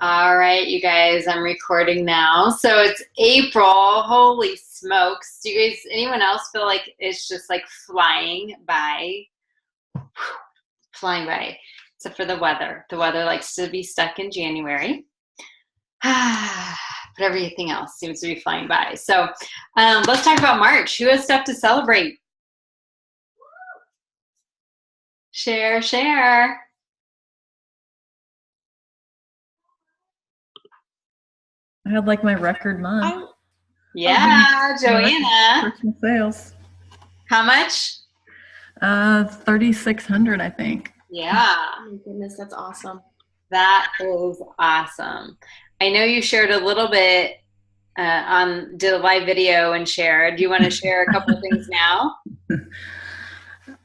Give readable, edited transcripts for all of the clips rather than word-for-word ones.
All right, you guys, I'm recording now. So it's April. Holy smokes. Do you guys, anyone else feel like it's just like flying by? Flying by. Except for the weather. The weather likes to be stuck in January. But everything else seems to be flying by. So let's talk about March. Who has stuff to celebrate? Share, share. I had like my record month. Yeah, Joanna. Personal sales. How much? 3,600, I think. Yeah. Oh my goodness, that's awesome. That is awesome. I know you shared a little bit did a live video and shared. Do you want to share a couple of things now?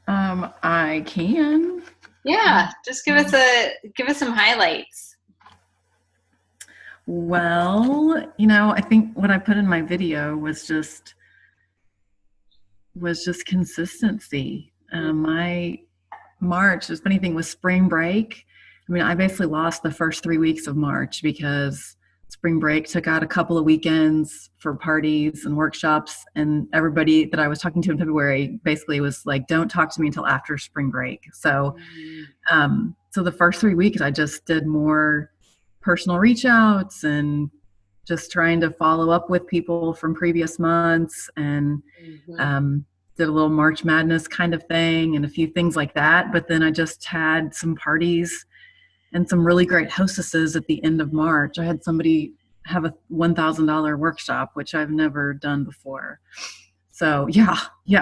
I can. Yeah, just give us some highlights. Well, I think what I put in my video was just consistency. My March, the funny thing was spring break. I mean, I basically lost the first 3 weeks of March because spring break took out a couple of weekends for parties and workshops, and everybody that I was talking to in February basically was like, don't talk to me until after spring break. So, so the first 3 weeks I just did more personal reach outs and just trying to follow up with people from previous months and did a little March Madness kind of thing and a few things like that. But then I just had some parties and some really great hostesses at the end of March. I had somebody have a $1,000 workshop, which I've never done before. So yeah,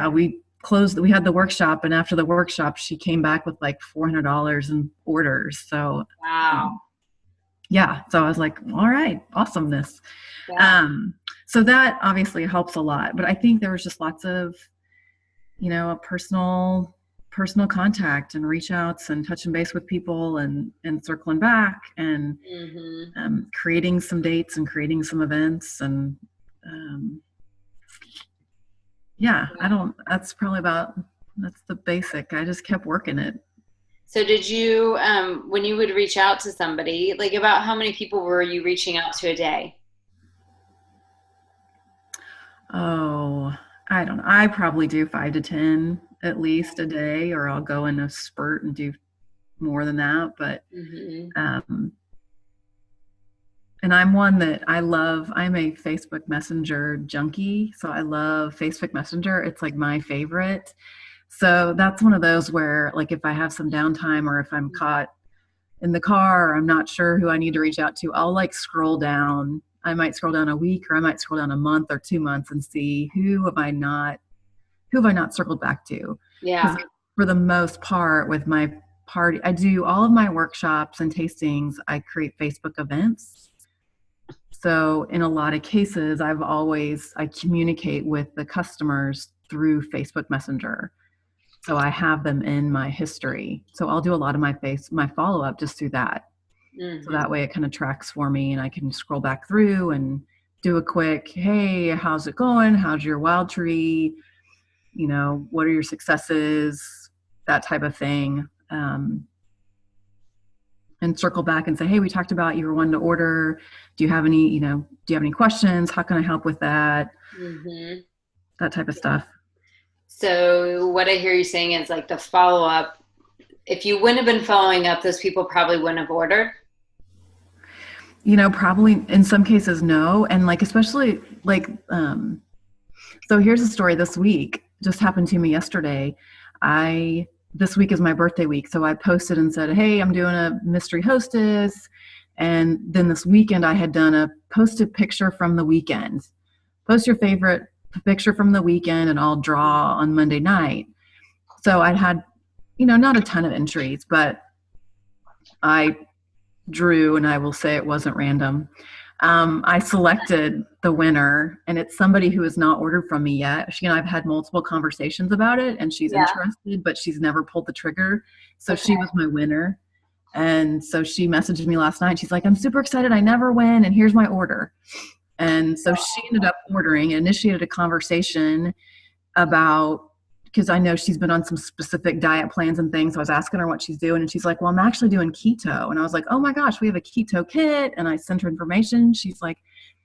we had the workshop, and after the workshop, she came back with like $400 in orders. So wow. So I was like, all right, awesomeness. Yeah. So that obviously helps a lot, but I think there was just lots of, a personal contact and reach outs and touching base with people and circling back and creating some dates and creating some events. And that's the basic. I just kept working it. So did you, when you would reach out to somebody, like about how many people were you reaching out to a day? Oh, I don't know. I probably do 5 to 10 at least a day, or I'll go in a spurt and do more than that. But, and I'm one that I'm a Facebook Messenger junkie. So I love Facebook Messenger. It's like my favorite. So that's one of those where, like, if I have some downtime or if I'm caught in the car or I'm not sure who I need to reach out to, I'll like scroll down. I might scroll down a week, or I might scroll down a month or 2 months and see who have I not circled back to. Yeah. For the most part with my party, I do all of my workshops and tastings. I create Facebook events. So in a lot of cases, I communicate with the customers through Facebook Messenger. So I have them in my history. So I'll do a lot of my follow-up just through that. So that way it kind of tracks for me, and I can scroll back through and do a quick, hey, how's it going? How's your wild tree? What are your successes? That type of thing. And circle back and say, hey, we talked about you were wanting to order. Do you have any questions? How can I help with that? That type of stuff. So what I hear you saying is like the follow-up, if you wouldn't have been following up, those people probably wouldn't have ordered. Probably in some cases, no. And like, especially like, so here's a story this week, just happened to me yesterday. This week is my birthday week. So I posted and said, hey, I'm doing a mystery hostess. And then this weekend I had done a posted picture from the weekend. Post your favorite picture from the weekend and I'll draw on Monday night. So I had, not a ton of entries, but I drew, and I will say it wasn't random. I selected the winner, and it's somebody who has not ordered from me yet. She and I've had multiple conversations about it, and she's interested, but she's never pulled the trigger. So she was my winner. And so she messaged me last night. She's like, I'm super excited. I never win, and here's my order. And so she ended up ordering and initiated a conversation about because I know she's been on some specific diet plans and things. So I was asking her what she's doing, and she's like, well, I'm actually doing keto. And I was like, oh my gosh, we have a keto kit. And I sent her information. She's like,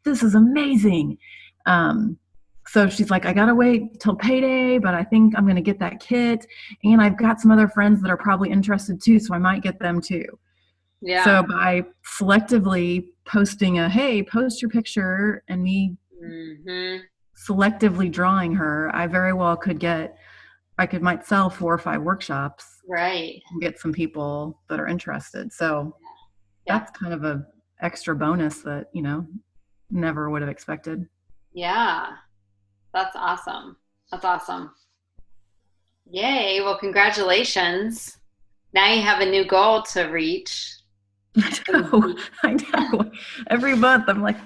this is amazing. So she's like, I got to wait till payday, but I think I'm going to get that kit. And I've got some other friends that are probably interested too, so I might get them too. Yeah. So by selectively posting hey, post your picture, and me selectively drawing her, I very well might sell 4 or 5 workshops. Right. And get some people that are interested. So that's kind of a extra bonus that, never would have expected. Yeah. That's awesome. That's awesome. Yay. Well, congratulations. Now you have a new goal to reach. I know. Every month I'm like,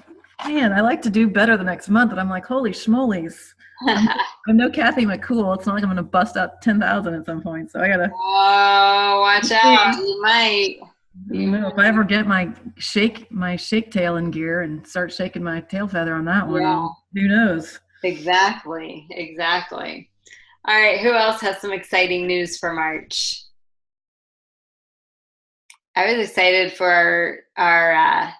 man, I like to do better the next month. And I'm like, holy schmolies. I'm no Kathy McCool. It's not like I'm going to bust out 10,000 at some point. So I got to. Oh, watch out. You might. If I ever get my shake tail in gear and start shaking my tail feather on that one, who knows? Exactly. All right. Who else has some exciting news for March? I was excited for our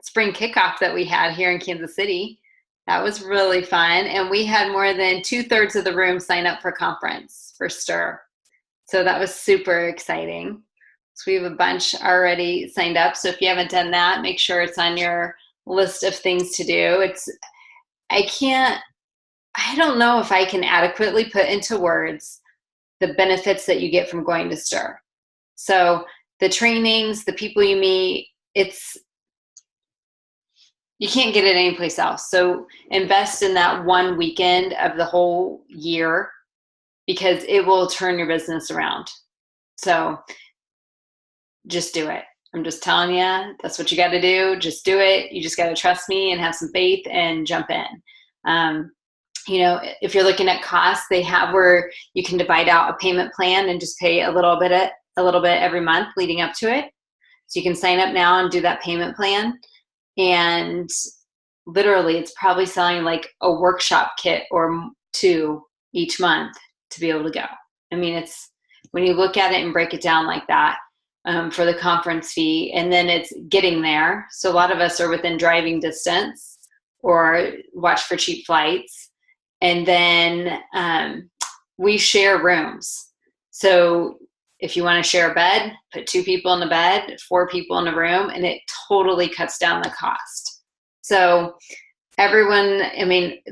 spring kickoff that we had here in Kansas City. That was really fun. And we had more than 2/3 of the room sign up for conference for STIR. So that was super exciting. So we have a bunch already signed up. So if you haven't done that, make sure it's on your list of things to do. I don't know if I can adequately put into words the benefits that you get from going to STIR. So the trainings, the people you meet, you can't get it anyplace else. So invest in that one weekend of the whole year, because it will turn your business around. So just do it. I'm just telling you, that's what you got to do. Just do it. You just got to trust me and have some faith and jump in. If you're looking at costs, they have where you can divide out a payment plan and just pay a little bit every month leading up to it. So you can sign up now and do that payment plan. And literally it's probably selling like a workshop kit or 2 each month to be able to go. I mean, it's when you look at it and break it down like that, for the conference fee, and then it's getting there. So a lot of us are within driving distance or watch for cheap flights. And then we share rooms. So if you want to share a bed, put 2 people in the bed, 4 people in a room, and it totally cuts down the cost. So everyone,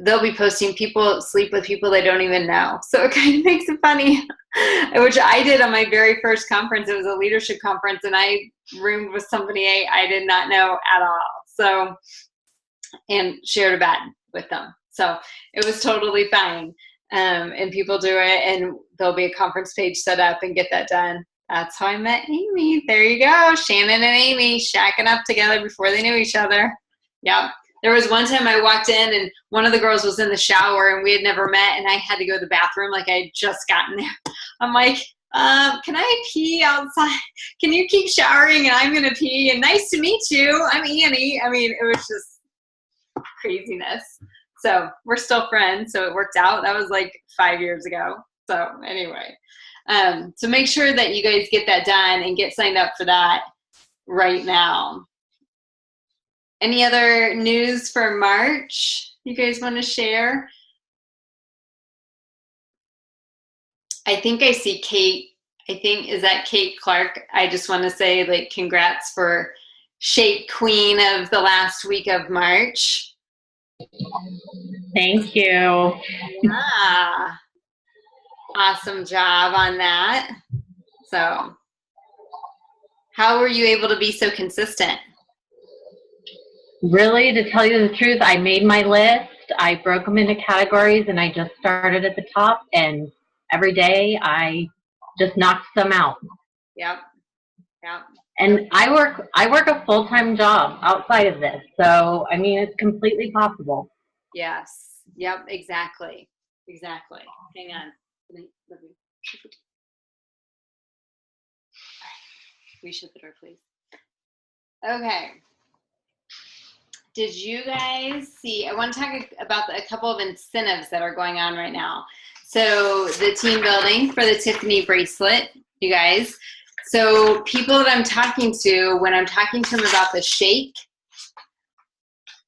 they'll be posting people sleep with people they don't even know. So it kind of makes it funny, which I did on my very first conference. It was a leadership conference, and I roomed with somebody I did not know at all. So, and shared a bed with them. So it was totally fine. And people do it, and there'll be a conference page set up and get that done. That's how I met Amy. There you go. Shannon and Amy shacking up together before they knew each other. Yep. There was one time I walked in and one of the girls was in the shower and we had never met, and I had to go to the bathroom like I had just gotten there. I'm like, can I pee outside? Can you keep showering and I'm going to pee? And nice to meet you. I'm Annie. It was just craziness. So we're still friends. So it worked out. That was like 5 years ago. So anyway, so make sure that you guys get that done and get signed up for that right now. Any other news for March you guys want to share? I think I see Kate. Is that Kate Clark? I just want to say congrats for Shape Queen of the last week of March. Thank you. Yeah. Awesome job on that. So how were you able to be so consistent? Really, to tell you the truth, I made my list. I broke them into categories, and I just started at the top. And every day, I just knocked some out. Yep. And I work a full-time job outside of this, so it's completely possible. Yes. Yep. Exactly. Hang on. We should put her, please. Okay. Did you guys see? I want to talk about a couple of incentives that are going on right now. So the team building for the Tiffany bracelet, you guys. So people that I'm talking to, when I'm talking to them about the shake,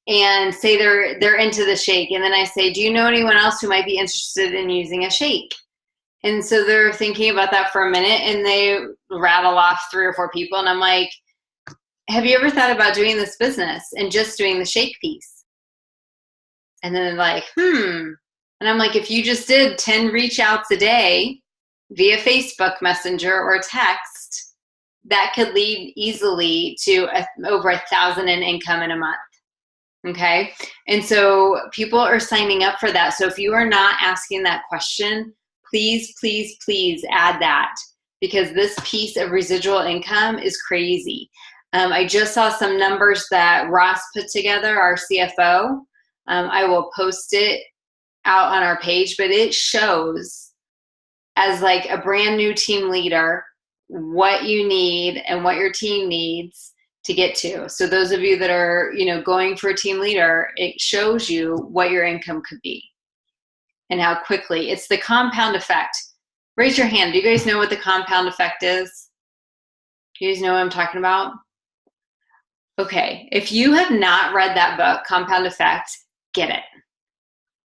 and say they're into the shake, and then I say, do you know anyone else who might be interested in using a shake? And so they're thinking about that for a minute, and they rattle off 3 or 4 people, and I'm like, have you ever thought about doing this business and just doing the shake piece? And then they're like, And I'm like, if you just did 10 reach outs a day via Facebook Messenger or text, that could lead easily to over $1,000 in income in a month. Okay. And so people are signing up for that. So if you are not asking that question, please, please, please add that, because this piece of residual income is crazy. I just saw some numbers that Ross put together, our CFO. I will post it out on our page, but it shows as like a brand new team leader what you need and what your team needs to get to. So those of you that are, going for a team leader, it shows you what your income could be and how quickly. It's the compound effect. Raise your hand. Do you guys know what the compound effect is? Do you guys know what I'm talking about? Okay. If you have not read that book, Compound Effect, get it.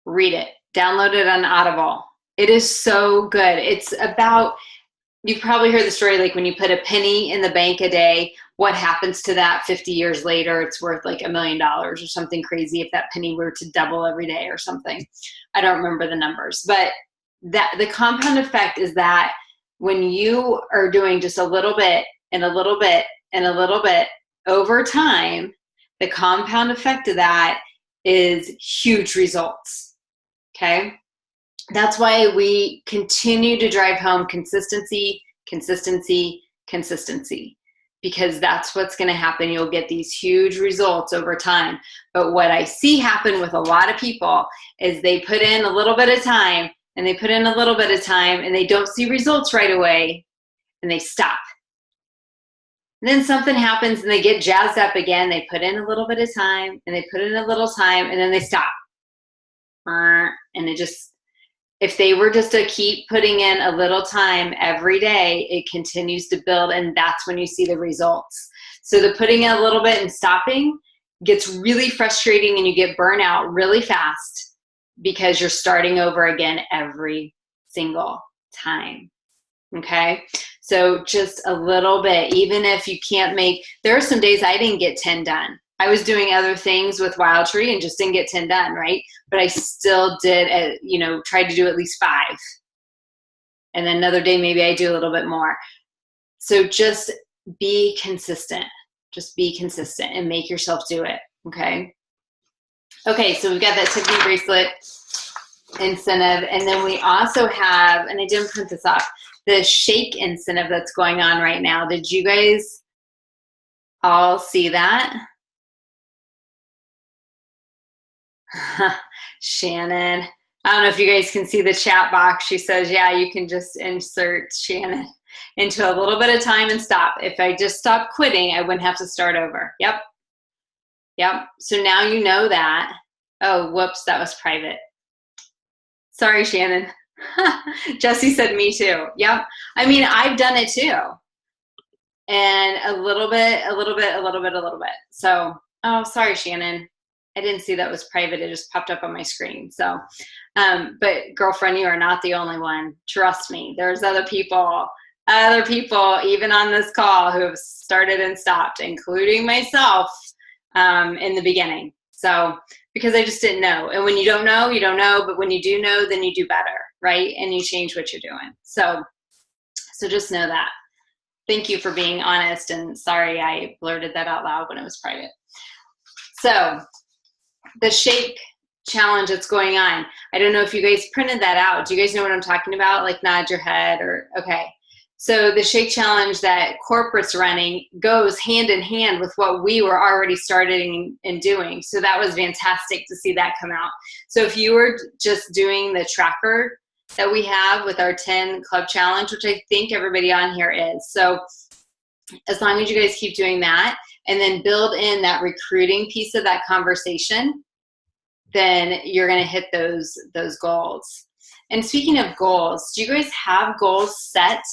Read it. Download it on Audible. It is so good. It's about, you've probably heard the story, like when you put a penny in the bank a day, what happens to that 50 years later? It's worth like $1 million or something crazy if that penny were to double every day or something. I don't remember the numbers, but that the compound effect is that when you are doing just a little bit and a little bit and a little bit over time, the compound effect of that is huge results. Okay. That's why we continue to drive home consistency, consistency, consistency, because that's what's going to happen. You'll get these huge results over time. But what I see happen with a lot of people is they put in a little bit of time and they put in a little bit of time and they don't see results right away and they stop. And then something happens and they get jazzed up again. They put in a little bit of time and they put in a little time and then they stop. And it just, if they were just to keep putting in a little time every day, it continues to build, and that's when you see the results. So the putting in a little bit and stopping gets really frustrating and you get burnout really fast because you're starting over again every single time. Okay? So just a little bit, even if you can't there are some days I didn't get 10 done. I was doing other things with Wild Tree and just didn't get 10 done, right? But I still did, tried to do at least 5. And then another day, maybe I do a little bit more. So just be consistent. Just be consistent and make yourself do it, okay? Okay, so we've got that Tiffany bracelet incentive. And then we also have, and I didn't print this off, the shake incentive that's going on right now. Did you guys all see that? Shannon, I don't know if you guys can see the chat box. She says, yeah, you can just insert Shannon into a little bit of time and stop. If I just stopped quitting, I wouldn't have to start over. Yep. So now you know that. Oh, whoops, that was private. Sorry, Shannon. Jesse said me too. Yep. I mean, I've done it too. And a little bit. So, oh, sorry, Shannon. I didn't see that was private. It just popped up on my screen. So, but girlfriend, you are not the only one. Trust me. There's other people even on this call who have started and stopped, including myself in the beginning. So, because I just didn't know. And when you don't know, you don't know. But when you do know, then you do better, right? And you change what you're doing. So just know that. Thank you for being honest. And sorry, I blurted that out loud when it was private. So, the shake challenge that's going on. I don't know if you guys printed that out. Do you guys know what I'm talking about? Like nod your head or, okay. So the shake challenge that corporate's running goes hand in hand with what we were already starting and doing. So that was fantastic to see that come out. So if you were just doing the tracker that we have with our 10 club challenge, which I think everybody on here is. So as long as you guys keep doing that and then build in that recruiting piece of that conversation, then you're going to hit those goals. And speaking of goals, do you guys have goals set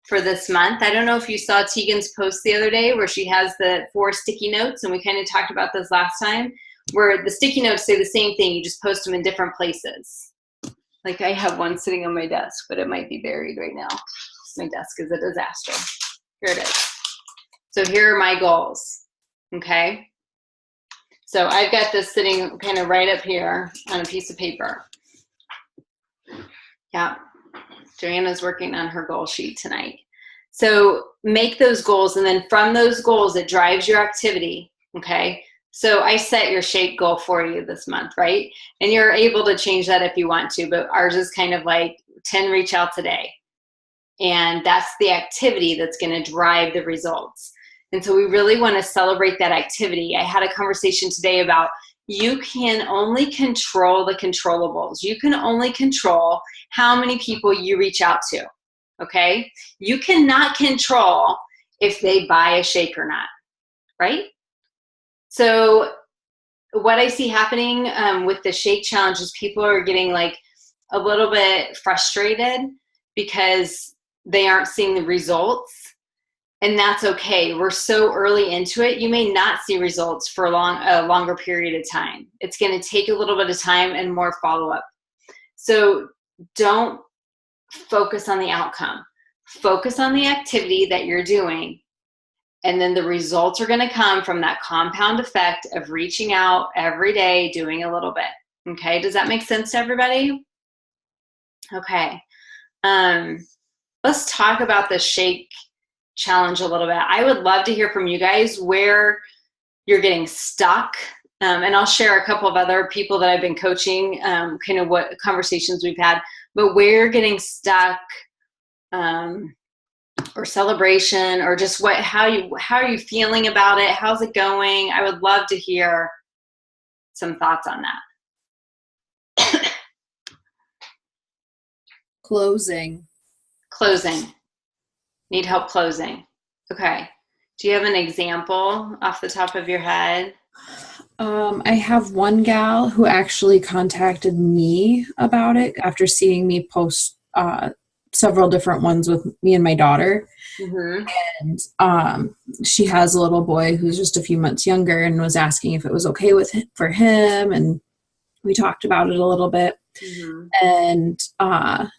for this month? I don't know if you saw Tegan's post the other day where she has the 4 sticky notes, and we kind of talked about this last time, where the sticky notes say the same thing, you just post them in different places. Like I have one sitting on my desk, but it might be buried right now. My desk is a disaster. Here it is. So here are my goals, okay? So I've got this sitting kind of right up here on a piece of paper. Yeah, Joanna's working on her goal sheet tonight. So make those goals, and then from those goals, it drives your activity, okay? So I set your shape goal for you this month, right? And you're able to change that if you want to, but ours is kind of like 10 reach outs a day. And that's the activity that's going to drive the results. And so we really want to celebrate that activity. I had a conversation today about you can only control the controllables. You can only control how many people you reach out to, okay? You cannot control if they buy a shake or not, right? So what I see happening with the shake challenge is people are getting like a little bit frustrated because they aren't seeing the results, and that's okay. We're so early into it. You may not see results for a longer period of time. It's going to take a little bit of time and more follow-up. So don't focus on the outcome. Focus on the activity that you're doing, and then the results are going to come from that compound effect of reaching out every day, doing a little bit. Okay, does that make sense to everybody? Okay. Let's talk about the shake challenge a little bit. I would love to hear from you guys where you're getting stuck. And I'll share a couple of other people that I've been coaching, kind of what conversations we've had, but where you're getting stuck, or celebration, or just how are you feeling about it? How's it going? I would love to hear some thoughts on that. Closing. Need help closing. Okay. Do you have an example off the top of your head? I have one gal who actually contacted me about it after seeing me post several different ones with me and my daughter. Mm-hmm. And she has a little boy who's just a few months younger, and was asking if it was okay for him. And we talked about it a little bit. Mm-hmm. And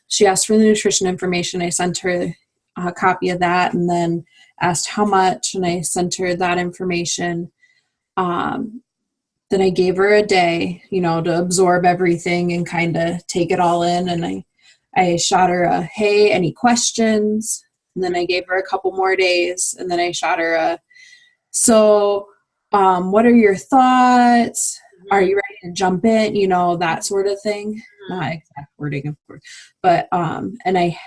she asked for the nutrition information. I sent her a copy of that, and then asked how much, and I sent her that information. Then I gave her a day, to absorb everything and kind of take it all in. And I shot her a, hey, any questions? And then I gave her a couple more days, and then I shot her a, so what are your thoughts? Are you ready to jump in? That sort of thing. Not exact wording, of course. But, and I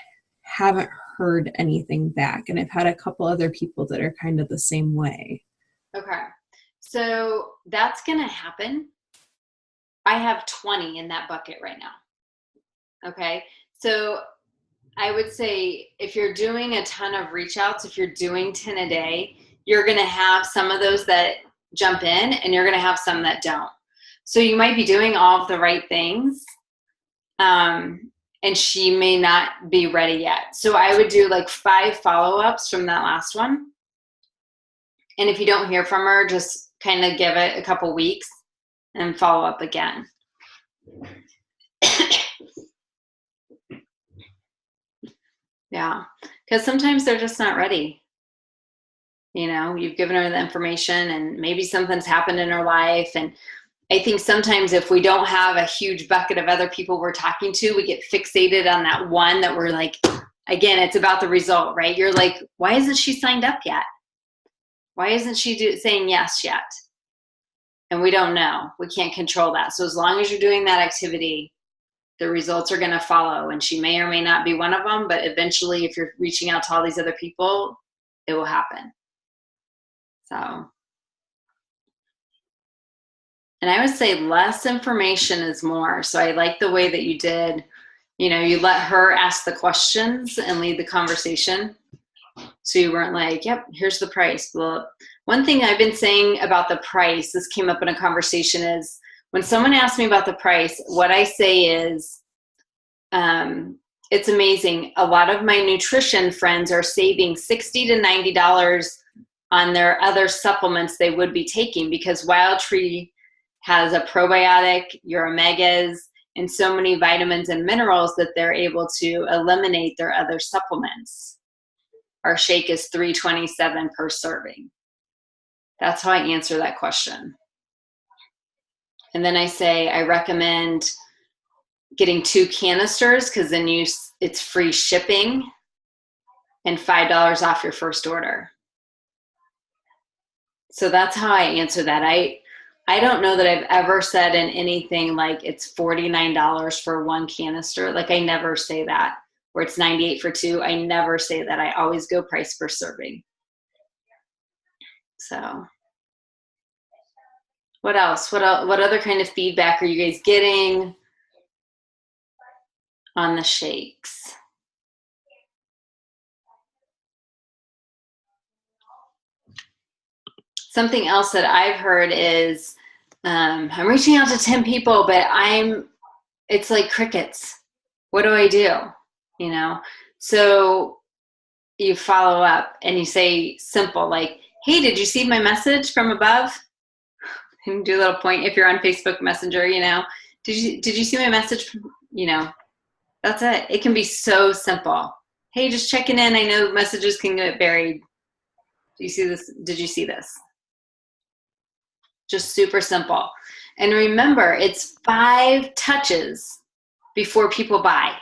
haven't heard anything back. And I've had a couple other people that are kind of the same way. Okay. So that's going to happen. I have 20 in that bucket right now. Okay. So I would say if you're doing a ton of reach outs, if you're doing 10 a day, you're going to have some of those that jump in, and you're going to have some that don't. So you might be doing all of the right things, and she may not be ready yet. So I would do like 5 follow-ups from that last one. And if you don't hear from her, just kind of give it a couple weeks and follow up again. Yeah, because sometimes they're just not ready. You've given her the information, and maybe something's happened in her life. And I think sometimes if we don't have a huge bucket of other people we're talking to, we get fixated on that one that we're like, again, it's about the result, right? You're like, why isn't she signed up yet? Why isn't she saying yes yet? And we don't know. We can't control that. So as long as you're doing that activity, the results are going to follow. And she may or may not be one of them, but eventually if you're reaching out to all these other people, it will happen. So, and I would say less information is more. So I like the way that you did, you let her ask the questions and lead the conversation. So you weren't like, yep, here's the price. Well, one thing I've been saying about the price, this came up in a conversation, is when someone asks me about the price, what I say is, it's amazing. A lot of my nutrition friends are saving $60 to $90 on their other supplements they would be taking, because Wild Tree has a probiotic, your omegas, and so many vitamins and minerals that they're able to eliminate their other supplements. Our shake is $3.27 per serving. That's how I answer that question. And then I say I recommend getting 2 canisters, because then it's free shipping and $5 off your first order. So that's how I answer that. I don't know that I've ever said in anything like it's $49 for 1 canister. Like I never say that. Or it's $98 for 2. I never say that. I always go price per serving. So what else? What other kind of feedback are you guys getting on the shakes? Something else that I've heard is I'm reaching out to 10 people, but it's like crickets. What do I do? You know, so you follow up and you say simple, like, hey, did you see my message from above? And do a little point if you're on Facebook Messenger, you know, did you see my message? You know, that's it. It can be so simple. Hey, just checking in. I know messages can get buried. Do you see this? Did you see this? Just super simple. And remember, it's 5 touches before people buy.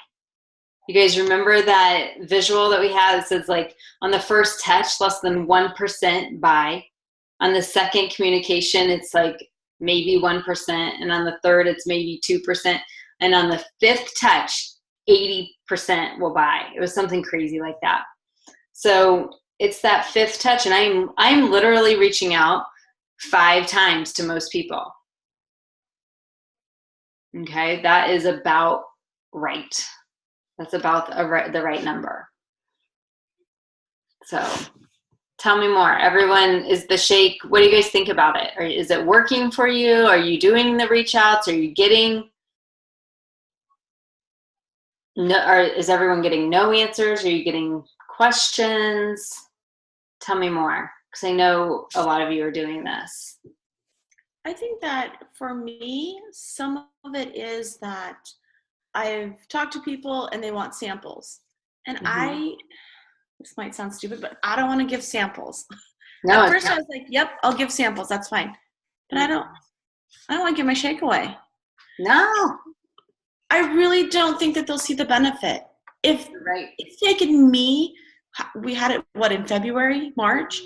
You guys remember that visual that we had that says like on the first touch, less than 1% buy. On the second communication, it's like maybe 1%. And on the third, it's maybe 2%. And on the 5th touch, 80% will buy. It was something crazy like that. So it's that 5th touch. And I'm literally reaching out 5 times to most people. Okay, that is about right. That's about the right number. So tell me more. Everyone, is the shake, what do you guys think about it? Or is it working for you? Are you doing the reach outs? Are you getting no, or is everyone getting no answers? Are you getting questions? Tell me more, because I know a lot of you are doing this. I think that for me, some of it is that I've talked to people and they want samples. And this might sound stupid, but I don't want to give samples. No, At first I was like, yep, I'll give samples. That's fine. But I don't want to give my shake away. No. I really don't think that they'll see the benefit. If Right. it's taken me, we had it, in February, March,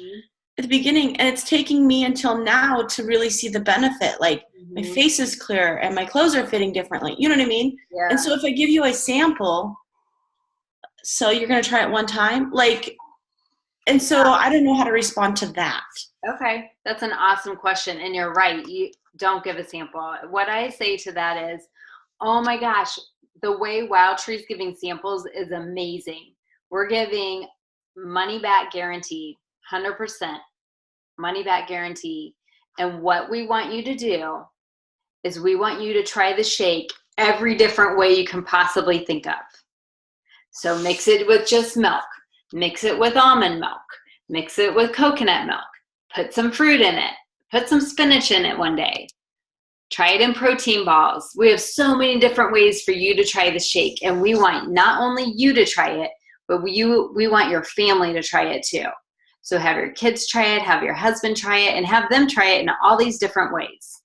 at the beginning, and it's taking me until now to really see the benefit. Like my face is clear and my clothes are fitting differently. You know what I mean? Yeah. And so if I give you a sample, so you're going to try it one time, and so I don't know how to respond to that. Okay, that's an awesome question, and you're right. You don't give a sample. What I say to that is, oh my gosh, the way Wild Tree's giving samples is amazing. We're giving money back guarantee, 100% money back guarantee. And what we want you to do is we want you to try the shake every different way you can possibly think of. So mix it with just milk, mix it with almond milk, mix it with coconut milk, put some fruit in it, put some spinach in it one day. Try it in protein balls. We have so many different ways for you to try the shake, and we want not only you to try it, but we want your family to try it too. So have your kids try it, have your husband try it, and have them try it in all these different ways.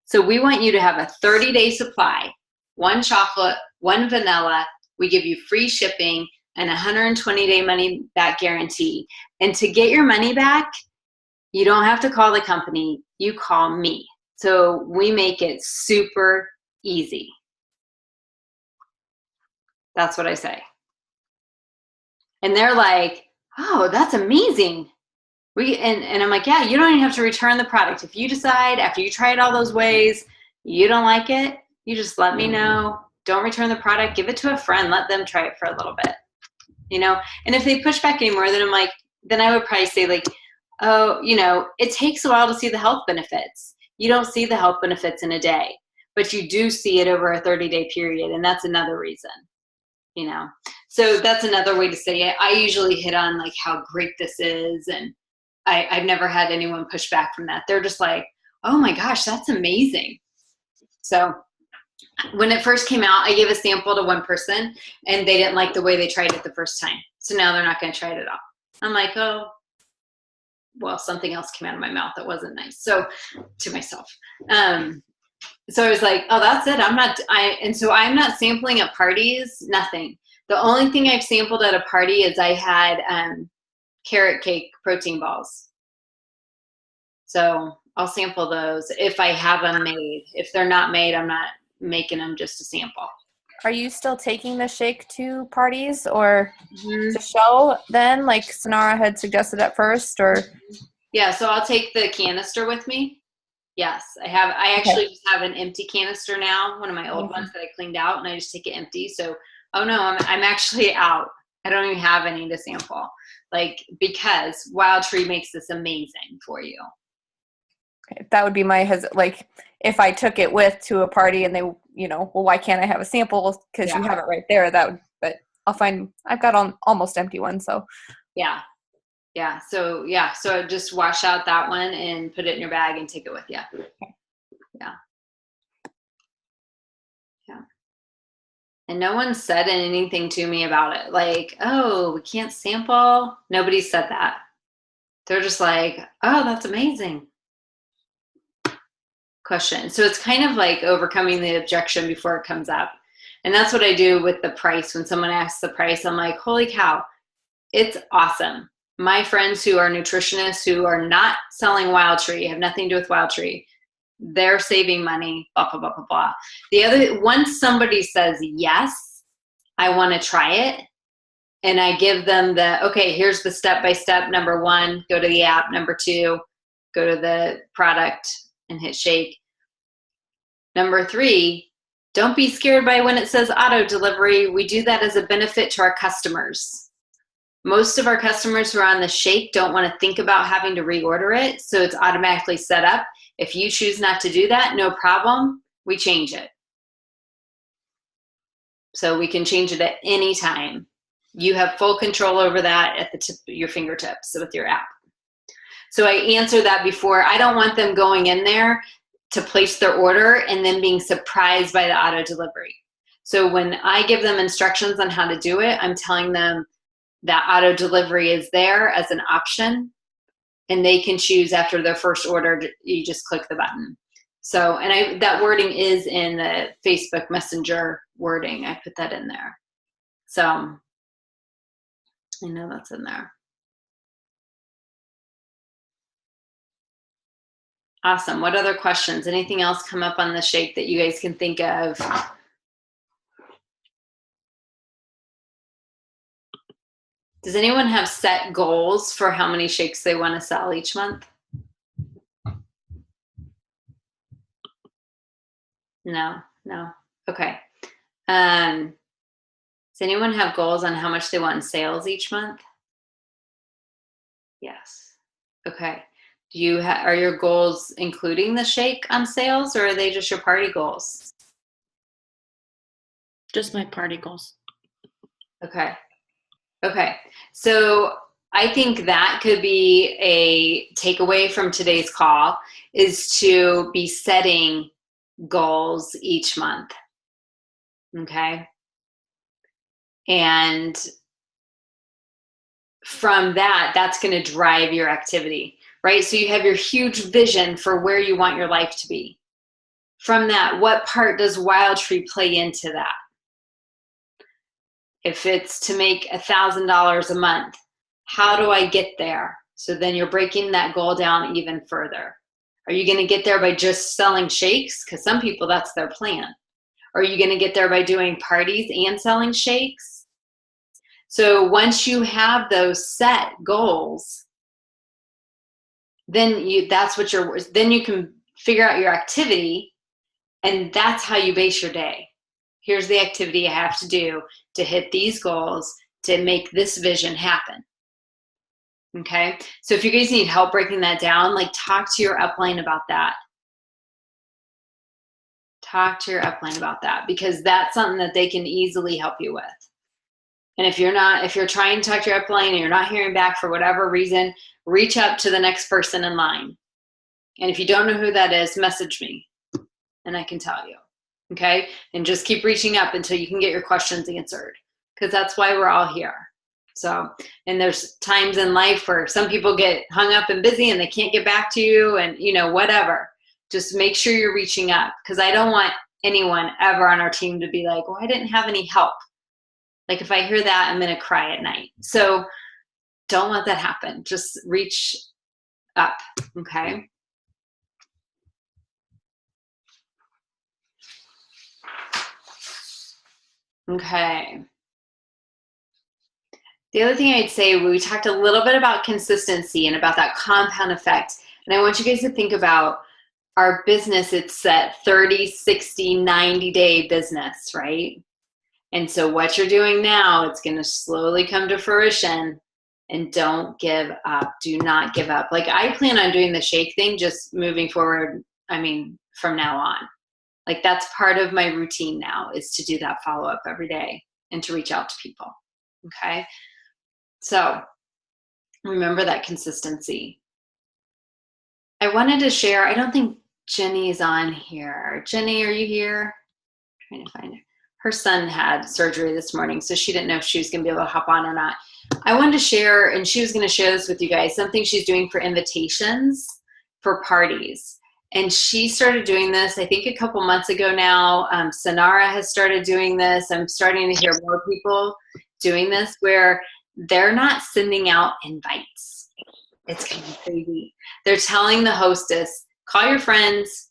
So we want you to have a 30-day supply, 1 chocolate, 1 vanilla. We give you free shipping and 120-day money back guarantee. And to get your money back, you don't have to call the company, you call me. So we make it super easy. That's what I say. And they're like, oh, that's amazing. And I'm like, yeah, you don't even have to return the product. If you decide after you try it all those ways, you don't like it, you just let me know. Don't return the product. Give it to a friend. Let them try it for a little bit. You know, and if they push back anymore, then I'm like, then I would probably say like, oh, you know, it takes a while to see the health benefits. You don't see the health benefits in a day. but you do see it over a 30-day period. And that's another reason, so that's another way to say it. I usually hit on like how great this is. And I've never had anyone push back from that. They're just like, oh my gosh, that's amazing. So when it first came out, I gave a sample to one person and they didn't like the way they tried it the first time. So now they're not going to try it at all. I'm like, oh, well, something else came out of my mouth that wasn't nice. So to myself. So I was like, oh, that's it. So I'm not sampling at parties, nothing. The only thing I've sampled at a party is I had carrot cake protein balls. So I'll sample those if I have them made. If they're not made, I'm not making them just to sample. Are you still taking the shake to parties or to show then, like Sonara had suggested at first, or? Yeah, so I'll take the canister with me. Yes, I actually just have an empty canister now, one of my old ones that I cleaned out, and I just take it empty. So, oh no, I'm actually out. I don't even have any to sample, because Wild Tree makes this amazing for you. Okay, that would be my if I took it to a party and they, well, why can't I have a sample? Because you have it right there. But I've got almost empty one. So yeah. So just wash out that one and put it in your bag and take it with you. Yeah. And no one said anything to me about it. Like, oh, we can't sample. Nobody said that. They're just like, oh, that's amazing. Question. So it's kind of like overcoming the objection before it comes up. And that's what I do with the price. When someone asks the price, I'm like, holy cow, it's awesome. My friends who are nutritionists who are not selling Wild Tree, have nothing to do with Wild Tree, they're saving money, blah, blah, blah, blah, blah. Once somebody says, yes, I want to try it, and I give them okay, here's the step-by-step. Number 1, go to the app. Number 2, go to the product and hit shake. Number 3, don't be scared by when it says auto delivery. We do that as a benefit to our customers. Most of our customers who are on the shake don't want to think about having to reorder it, so it's automatically set up. If you choose not to do that, no problem. We change it. So we can change it at any time. You have full control over that at the tip of your fingertips with your app. So I answered that before. I don't want them going in there to place their order and then being surprised by the auto delivery. So when I give them instructions on how to do it, I'm telling them that auto delivery is there as an option, and they can choose after their first order. You just click the button. So, and that wording is in the Facebook Messenger wording. I put that in there. So I know that's in there. Awesome. What other questions? Anything else come up on the shake that you guys can think of? Does anyone have set goals for how many shakes they want to sell each month? No. Okay. Does anyone have goals on how much they want in sales each month? Yes. Okay. Are your goals including the shake on sales, or are they just your party goals? Just my party goals. Okay. So I think that could be a takeaway from today's call, is to be setting goals each month. Okay. And from that's going to drive your activity, right? So you have your huge vision for where you want your life to be. From that, what part does Wild Tree play into that? If it's to make $1,000 a month, how do I get there? So then you're breaking that goal down even further. Are you going to get there by just selling shakes? Because some people, that's their plan. Or are you going to get there by doing parties and selling shakes? So once you have those set goals, then you can figure out your activity, and that's how you base your day. Here's the activity I have to do to hit these goals to make this vision happen. Okay. So if you guys need help breaking that down, talk to your upline about that. Talk to your upline about that, because that's something that they can easily help you with. And if you're trying to talk to your upline and you're not hearing back for whatever reason, reach out to the next person in line. And if you don't know who that is, message me and I can tell you. Okay? And just keep reaching up until you can get your questions answered, because that's why we're all here. So, and there's times in life where some people get hung up and busy and they can't get back to you, and whatever. Just make sure you're reaching up, because I don't want anyone ever on our team to be like, well, I didn't have any help. Like if I hear that, I'm going to cry at night. So don't let that happen. Just reach up. Okay. Okay. The other thing I'd say, we talked a little bit about consistency and about that compound effect. And I want you guys to think about our business. It's that 30, 60, 90-day business, right? And so what you're doing now, it's going to slowly come to fruition, and don't give up. Do not give up. Like I plan on doing the shake thing just moving forward. I mean, from now on, like that's part of my routine now, is to do that follow-up every day and to reach out to people. Okay. So remember that consistency. I wanted to share, I don't think Jenny's on here. Jenny, are you here? I'm trying to find her. Her son had surgery this morning, so she didn't know if she was going to be able to hop on or not. I wanted to share, and she was going to share this with you guys, something she's doing for invitations for parties. And she started doing this, I think, a couple months ago now. Sonara has started doing this. I'm starting to hear more people doing this, where they're not sending out invites. It's kind of crazy. They're telling the hostess, call your friends,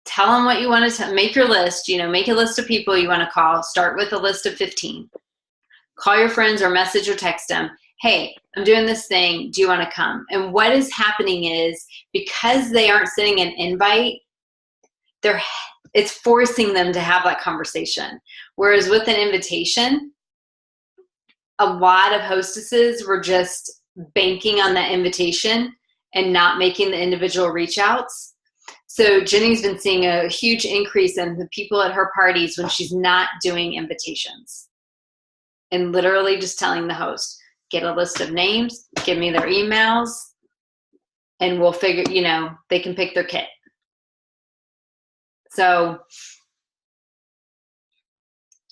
tell them what you want to make your list, make a list of people you want to call. Start with a list of 15. Call your friends or message or text them. Hey, I'm doing this thing. Do you want to come? And what is happening is, because they aren't sending an invite, it's forcing them to have that conversation. Whereas with an invitation, a lot of hostesses were just banking on that invitation and not making the individual reach outs. So Jenny's been seeing a huge increase in the people at her parties when she's not doing invitations, and literally just telling the host, get a list of names, give me their emails, and we'll figure, they can pick their kit. So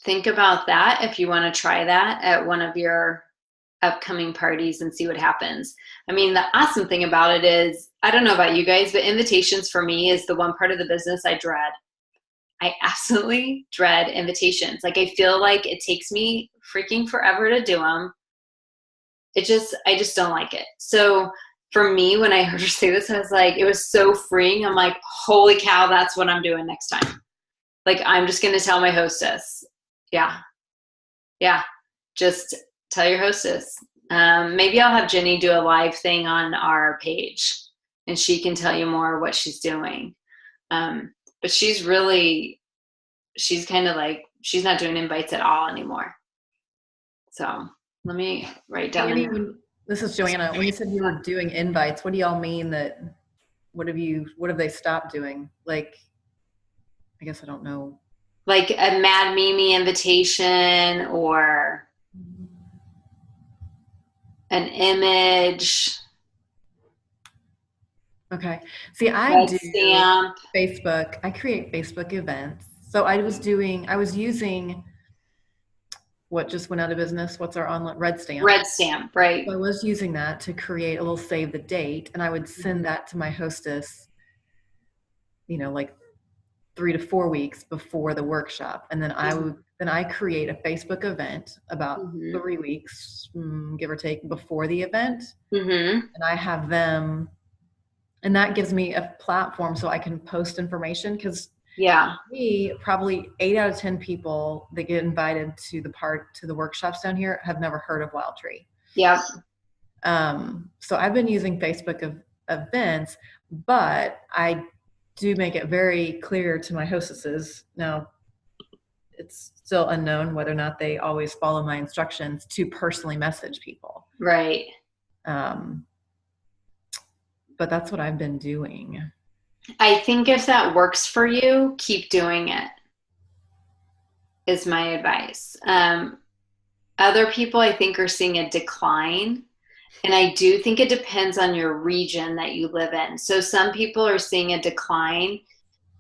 think about that if you want to try that at one of your upcoming parties and see what happens. I mean, the awesome thing about it is, I don't know about you guys, but invitations for me is the one part of the business I dread. I absolutely dread invitations. Like I feel like it takes me freaking forever to do them. I just don't like it. So for me, when I heard her say this, I was like, it was so freeing. I'm like, holy cow, that's what I'm doing next time. Like, I'm just going to tell my hostess. Yeah. Just tell your hostess. Maybe I'll have Jenny do a live thing on our page, and she can tell you more what she's doing. But she's kind of like, she's not doing invites at all anymore. So let me write down. This is Joanna. When you said you were doing invites, what do y'all mean that, what have they stopped doing? Like, I guess I don't know. Like a Mad Mimi invitation or an image. Okay. See, I do stamp. Facebook. I create Facebook events. So I was using what just went out of business. What's our online Red Stamp? Red Stamp, right. So I was using that to create a little save the date, and I would send that to my hostess, like 3 to 4 weeks before the workshop. And then I create a Facebook event about 3 weeks, give or take, before the event. And I have them, and that gives me a platform so I can post information, because probably 8 out of 10 people that get invited to the workshops down here have never heard of Wild Tree. Yeah. So I've been using Facebook events, but I do make it very clear to my hostesses. Now, it's still unknown whether or not they always follow my instructions to personally message people. Right. But that's what I've been doing. I think if that works for you, keep doing it, is my advice. Other people, I think, are seeing a decline. And I do think it depends on your region that you live in. So some people are seeing a decline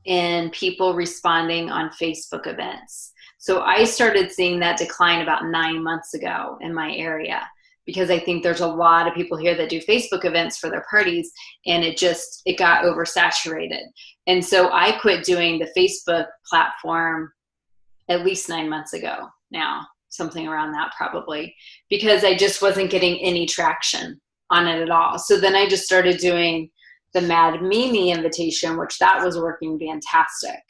in people responding on Facebook events. So I started seeing that decline about 9 months ago in my area, because I think there's a lot of people here that do Facebook events for their parties, and it got oversaturated. And so I quit doing the Facebook platform at least 9 months ago now, something around that probably, because I just wasn't getting any traction on it at all. So then I just started doing the Mad Mimi invitation, which that was working fantastic.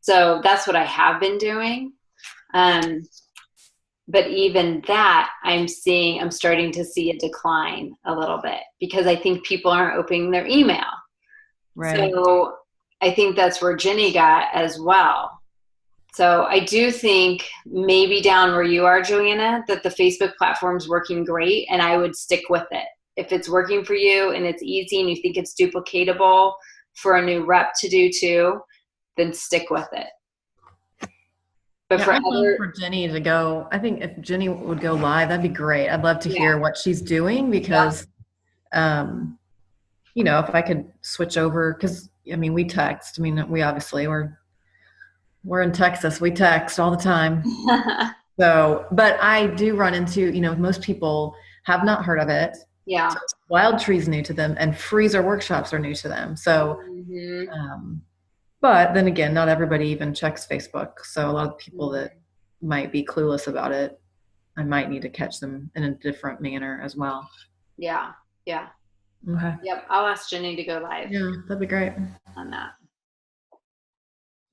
So that's what I have been doing. But even that, I'm starting to see a decline a little bit, because I think people aren't opening their email. Right. So I think that's where Jenny got as well. So I do think maybe down where you are, Joanna, that the Facebook platform's working great, and I would stick with it. If it's working for you and it's easy and you think it's duplicatable for a new rep to do too, then stick with it. But Yeah, I'd love for Jenny to go. I think if Jenny would go live, that'd be great. I'd love to hear what she's doing, because, you know, if I could switch over, because I mean, we text. I mean, we're in Texas. We text all the time. So, but I do run into, you know, most people have not heard of it. Yeah. So Wild Tree's new to them, and freezer workshops are new to them. So, but then again, not everybody even checks Facebook. So a lot of people that might be clueless about it, I might need to catch them in a different manner as well. Yeah. Yeah. Okay. Yep. I'll ask Jenny to go live. Yeah, that'd be great. On that.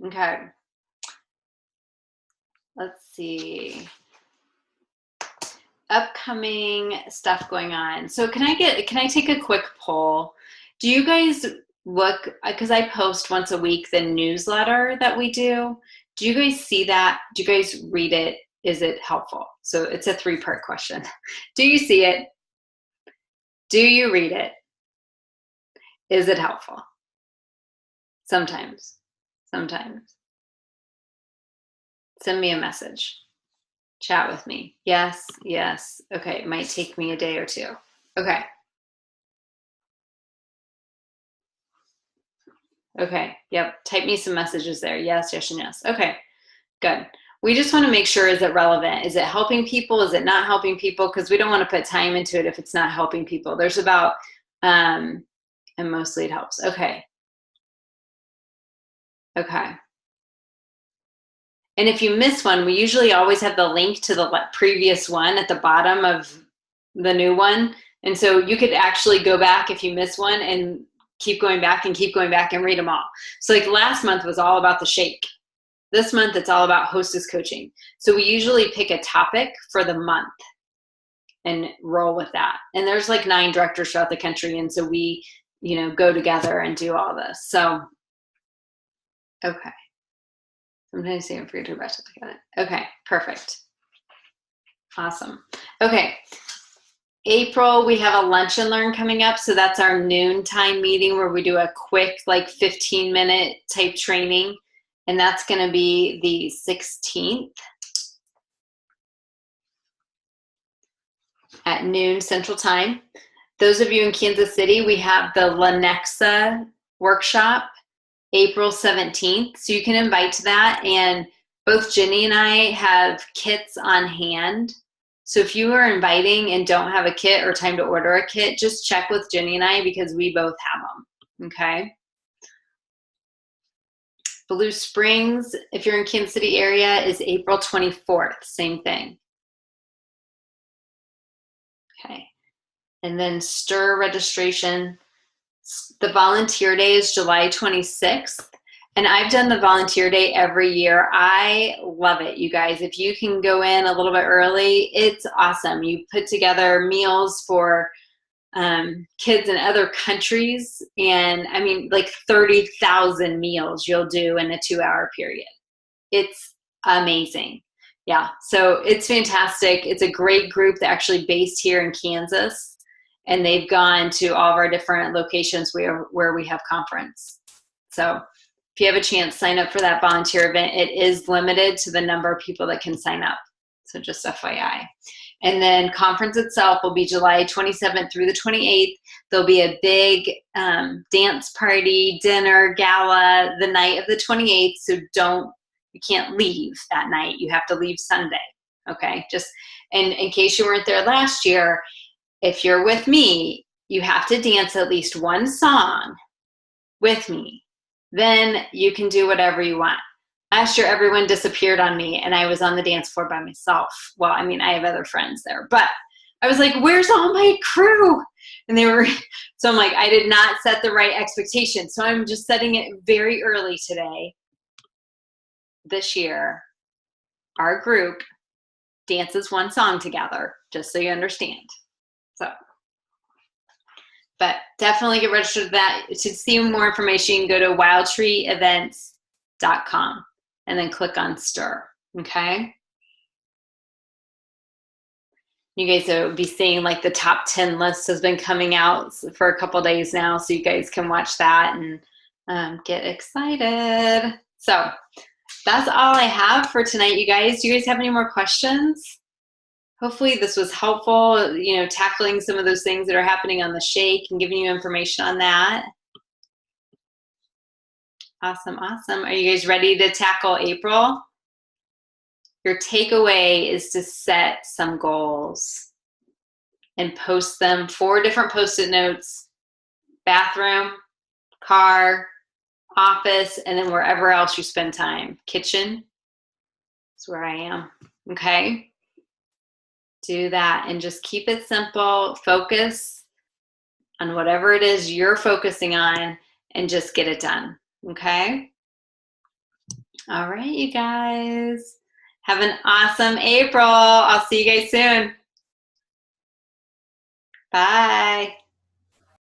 Okay. Let's see. Upcoming stuff going on. So can I take a quick poll? Do you guys look, because I post once a week the newsletter that we do. Do you guys see that? Do you guys read it? Is it helpful? So it's a 3-part question. Do you see it? Do you read it? Is it helpful? Sometimes. Send me a message. Chat with me. Yes. Okay, it might take me a day or two. Okay. Yep. Type me some messages there. Yes, and yes. Okay, good. We just want to make sure, is it relevant? Is it helping people? Is it not helping people? Because we don't want to put time into it if it's not helping people. There's about, and mostly it helps. Okay. And if you miss one, we usually always have the link to the previous one at the bottom of the new one. And so you could actually go back if you miss one and keep going back and read them all. So like last month was all about the shake. This month it's all about hostess coaching. So we usually pick a topic for the month and roll with that. And there's like 9 directors throughout the country. And so we, you know, go together and do all this. So, okay. Sometimes you forget to look at it. Okay, perfect. Awesome. Okay. April, we have a lunch and learn coming up. So that's our noontime meeting where we do a quick, like 15-minute type training. And that's going to be the 16th at noon Central Time. Those of you in Kansas City, we have the Lenexa workshop April 17th. So you can invite to that. And both Jenny and I have kits on hand. So if you are inviting and don't have a kit or time to order a kit, just check with Jenny and I, because we both have them. Okay. Blue Springs, if you're in Kansas City area, is April 24th. Same thing. Okay. And then STIR registration. The volunteer day is July 26th. And I've done the volunteer day every year. I love it, you guys. If you can go in a little bit early, it's awesome. You put together meals for kids in other countries. And I mean, like 30,000 meals you'll do in a 2-hour period. It's amazing. Yeah, so it's fantastic. It's a great group that's actually based here in Kansas. and they've gone to all of our different locations where we have conference. So if you have a chance, sign up for that volunteer event. It is limited to the number of people that can sign up. So just FYI. And then conference itself will be July 27th through the 28th. There'll be a big dance party, dinner, gala the night of the 28th. So you can't leave that night. You have to leave Sunday. Okay. Just in case you weren't there last year, if you're with me, you have to dance at least one song with me. Then you can do whatever you want. Last year, everyone disappeared on me, and I was on the dance floor by myself. Well, I mean, I have other friends there, but I was like, where's all my crew? And so I'm like, I did not set the right expectation. So I'm just setting it very early today. This year, our group dances one song together, just so you understand. So, but definitely get registered for that. To see more information, you can go to wildtreeevents.com. and then click on stir, okay? You guys will be seeing like the top 10 list has been coming out for a couple days now, so you guys can watch that and get excited. So that's all I have for tonight, you guys. Do you guys have any more questions? Hopefully this was helpful, tackling some of those things that are happening on the shake and giving you information on that. Awesome, awesome. Are you guys ready to tackle April? Your takeaway is to set some goals and post them, 4 different Post-it notes: bathroom, car, office, and then wherever else you spend time. Kitchen is where I am, okay? Do that and just keep it simple. Focus on whatever it is you're focusing on and just get it done. Okay. All right, you guys. Have an awesome April. I'll see you guys soon. Bye.